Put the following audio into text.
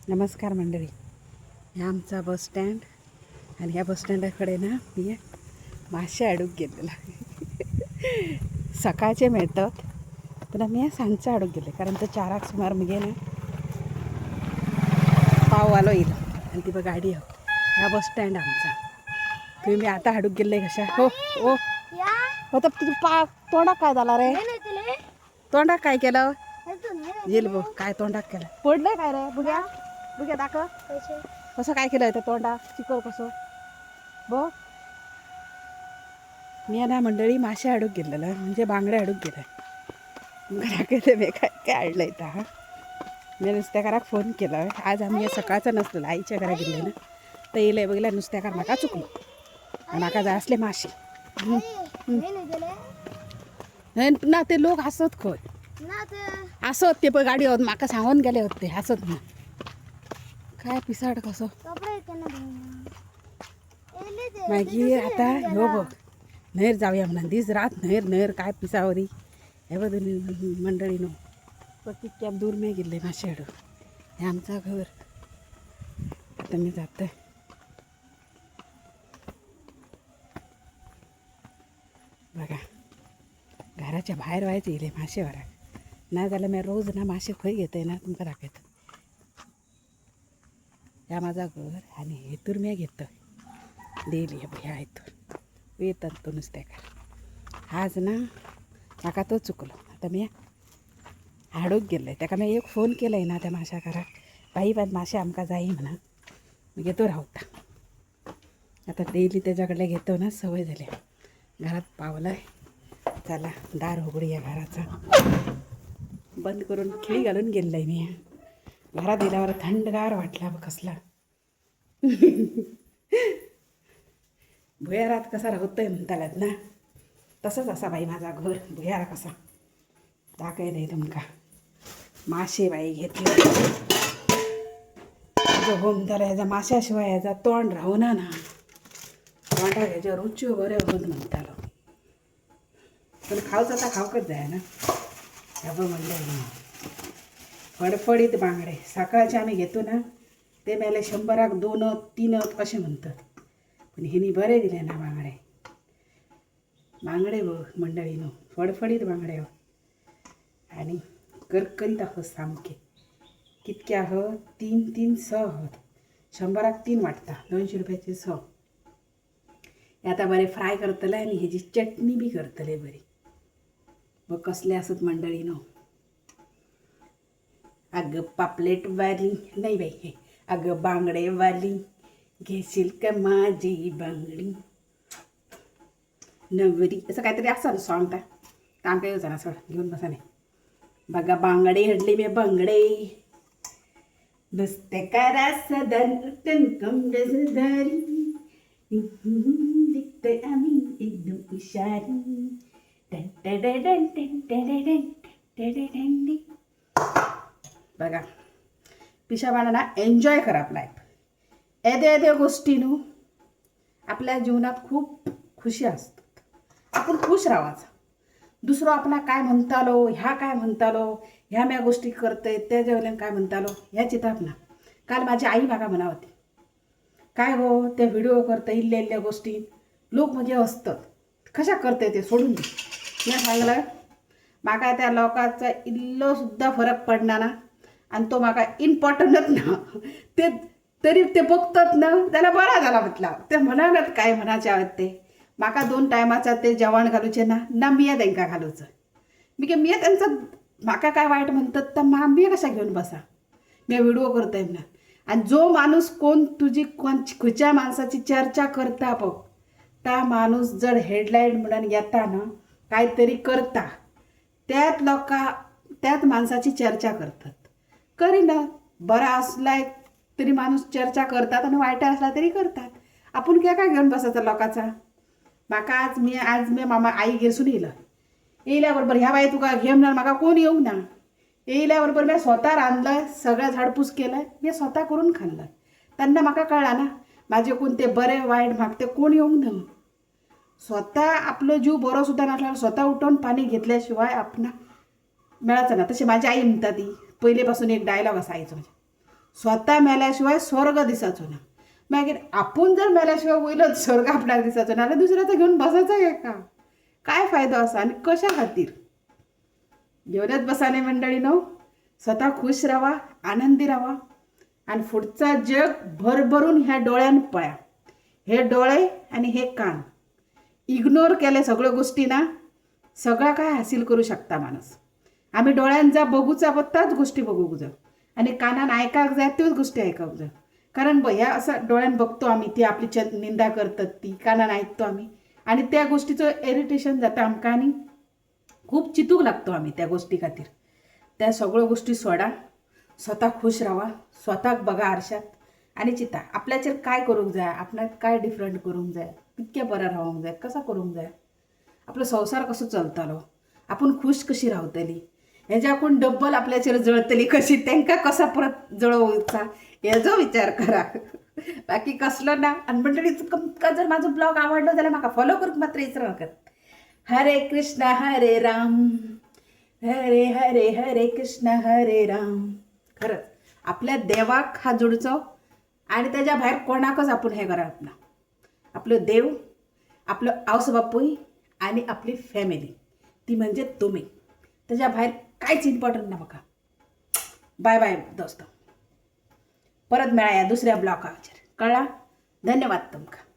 नमस्कार मंडळी. ह्या आमचा बस स्टँड आणि ह्या बस स्टँडाकडे ना मी मासे अडूक गेलेला. सकाळचे मिळतात पण मी सांजचं अडूक गेले कारण तो 4 सुमार मगे ना पाव आलो येईल आणि ती बघ गाडी ह्या बस स्टँड आमचा. तुम्ही मी आता अडूक गेले कशा हो हो हो तर तुझं तोंडाक काय झाला रे? तोंडाक काय केलं? येईल बघ काय तोंडाक केलं पडलंय काय रे? बघ्या बघ्या दाखव कसं काय केलं त्या तोंडा चिकल कसं बघ. मी ना मंडळी मासे अडूक गेलेलं म्हणजे बांगडे अडूक गेलं. दाखवते मी काय काय अडलं इथं. हा मी नुसत्याकाराक फोन केला. आज आम्ही सकाळचं नसलेलं आईच्या घरा गेले ना तर येईल बघितलं नुसत्याकार म्हाका चुकलो आणि म्हाका जाय असले मासे ना ते लोक हसत खय असत ते पण गाडी होत म्हाका सांगून गेले होते हसत ना काय पिसाड कसं मागीर आता ह्यो बघ न्हयर जाऊया म्हणा दीस रात न्हयर काय पिसावरी हे बघ मंडळी नो बघ कितक्या दूर मी गेले मासे हाडू. हे आमचा घर. आता मी जाते बघा घराच्या बाहेर व्हायचं येले मासे वराक ना जाल्यार मी रोज ना मासे खंय घेते ना तुमकां दाखयता. ह्या माझा घर आणि हेतूर मी घेतो डेली ह्या हेतूर येतात तो नुसत्याकार. आज ना म्हाका तो चुकलो. आता मी हाडूक गेले ताका मी एक फोन केलाय ना त्या माशाकाराक बाई मासे आमकां जाई म्हणा मी घेतो रावता. आता डेली त्याच्याकडले घेतो ना सवय झाली. घरात पावलाय चला दार उघडूया घराचा बंद करून खिळी घालून गेलेलं मी. घरात गेल्यावर थंडगार वाटला कसला. भुयारात कसा राहतोय म्हणतालात ना तसंच असा बाई माझा घर भुयारा कसा दाखय दे तुमका. मासे बाई घेतले जो म्हणताला ह्याचा माशाशिवाय ह्याचा तोंड राहू ना तोंडाक ह्याच्या रुच्यो बरे होत म्हणतालो पण खावचं आता खावकच जाय ना. ह्या बघ म्हणलं फडफडीत बांगडे सकाळचे आम्ही घेतो ना ते मेले 100 2 3 असे म्हणतात पण हिनी बरे दिले ना बांगडे. बांगडे बघ मंडळीनो फडफडीत बांगडे हो आणि करकरीत आहोत सामके. कितके आहोत 3 6 आहोत 100 3 वाटता 200 रुपयाचे 6. हे आता बरे फ्राय करतले आणि ह्याची चटणी बी करतले बरी. मग कसले असत मंडळीनो. अगं पापलेटवाली नाही बाई हे अगं बांगडेवाली घेशील का माझी बांगडी नवरी असं काहीतरी असं सॉंग काय काम काही होतं ना सगळं घेऊन बसा नाही. बघा बांगडे हडले मी बांगडे नुसते करा सदन कंकमदारी दिखते आम्ही एकदम हुशारी. बघा पिशाबाळांना एन्जॉय करा लाईफ. एद्या गोष्टीनं आपल्या जीवनात खूप खुशी असतात. आपण खुश राहायचं. दुसरं आपला काय म्हणतालो ह्या काय म्हणतालो ह्या म्या गोष्टी करतय त्या जेवल्यान काय म्हणतालो ह्या चिताप ना. काल माझी आई मागा म्हणा होती काय हो त्या व्हिडिओ करता इल्ल्या गोष्टी लोक म्हणजे असतात कशा करते ते सोडून दे. मी सांगलं माका त्या लोकांचा इल्लो सुद्धा फरक पडणार ना आणि तो माका इम्पॉर्टंटच ना ते तरी ते बघतात ना त्याला बरा झाला म्हटला. ते म्हणालात काय म्हणायचे आहेत ते माका 2 टायमाचा ते जेवण घालूचे ना मिया त्यांका घालूचं. मी की मिया त्यांचं माका काय वाईट म्हणतात तर मिया कशा घेऊन बसा. मी व्हिडिओ करतोय ना आणि जो माणूस कोण तुझी खंयच्या माणसाची चर्चा करता बघ त्या माणूस जर हेडलाईन म्हणून येता ना काहीतरी करता त्यात माणसाची चर्चा करतात. करीना बरा असलाय तरी माणूस चर्चा करतात आणि वाईट असला तरी करतात. आपण काय घेऊन बसायचं लोकांचा. माका आज मी मामा आई घेसून येईल्याबरोबर ह्या बाई तुका घे म्हणणार माका कोण येऊ ना. येईल्याबरोबर मी स्वतः रांधलं सगळं झाडपूस केलं मी स्वतः करून खाल्लं. त्यांना माका कळला ना माझे कोणते बरे वाईट मागते कोण येऊ ना. स्वतः आपलं जीव बरं सुद्धा नसल्यावर स्वतः उठून पाणी घेतल्याशिवाय आपण मिळायचं ना. तशी माझी आई म्हणतात ती पहिलेपासून एक डायलॉग असायचं म्हणजे स्वतः मेल्याशिवाय स्वर्ग दिसाचो ना. मागीर आपूण जर मेल्याशिवाय वयलोच स्वर्ग आपल्याक दिसाचो ना जाल्यार दुसऱ्याचो घेवन बसायचा एका काय फायदो आसा आनी कशा खातीर. घेवनच बसा न्ही मंडळी न्हू. स्वता खुश रावा, आनंदी रावा आणि फुडचा जग भरभरून ह्या डोळ्यान पळया. हे डोळे आणि हे कान इग्नोर केले सगळ्यो गोष्टी ना सगळा काय हासील करू शकता माणूस. आम्ही डोळ्यान जा बघूचा त्याच गोष्टी बघूक जाय आणि कानान आयकाक जाय त्योच गोष्टी आयकाक जाय. कारण ह्या असं डोळ्यान बघतो आम्ही ती आपली निंदा करतात ती कानान ऐकतो आम्ही आणि त्या गोष्टीचं इरिटेशन जाता आमकां आणि खूप चितूक लागतो आम्ही त्या गोष्टी खातीर. त्या सगळ्यो गोष्टी सोडा. स्वतः खुश राहा. स्वतःक बघा आरशात आणि चिता आपल्याचेर काय करूंक जाय, आपणाक काय डिफरंट करूंक जाय, कितकें बरें रावूंक जाय, कसा करूंक जाय, आपलो संवसार कसो चलतलो, आपूण खुश कशी रावतली, हेज्याकून डब्बल आपल्याचेर जळतली कशी, तांकां कसा परत जळोवचा हेजो विचार करा. बाकी कसलो ना. आनी मंडळी तुमकां जर म्हाजो ब्लॉग आवडलो जाल्यार म्हाका फॉलो करूंक मात्र विसरू नाकात. हरे कृष्ण हरे राम हरे हरे हरे कृष्ण हरे राम. खरंच आपल्या देवाक हात जोडचो आणि त्याच्या भायर कोणाकच आपण हे करप ना. आपलो देव, आपलो आवस बापूय आणि आपली फॅमिली ती म्हणजे तुम्ही. त्याच्या भायर कांयच इम्पॉर्टंट ना म्हाका. बाय बाय दोस्तो. परत मेळया दुसऱ्या ब्लॉगाचेर. कळ्ळां? धन्यवाद तुमकां.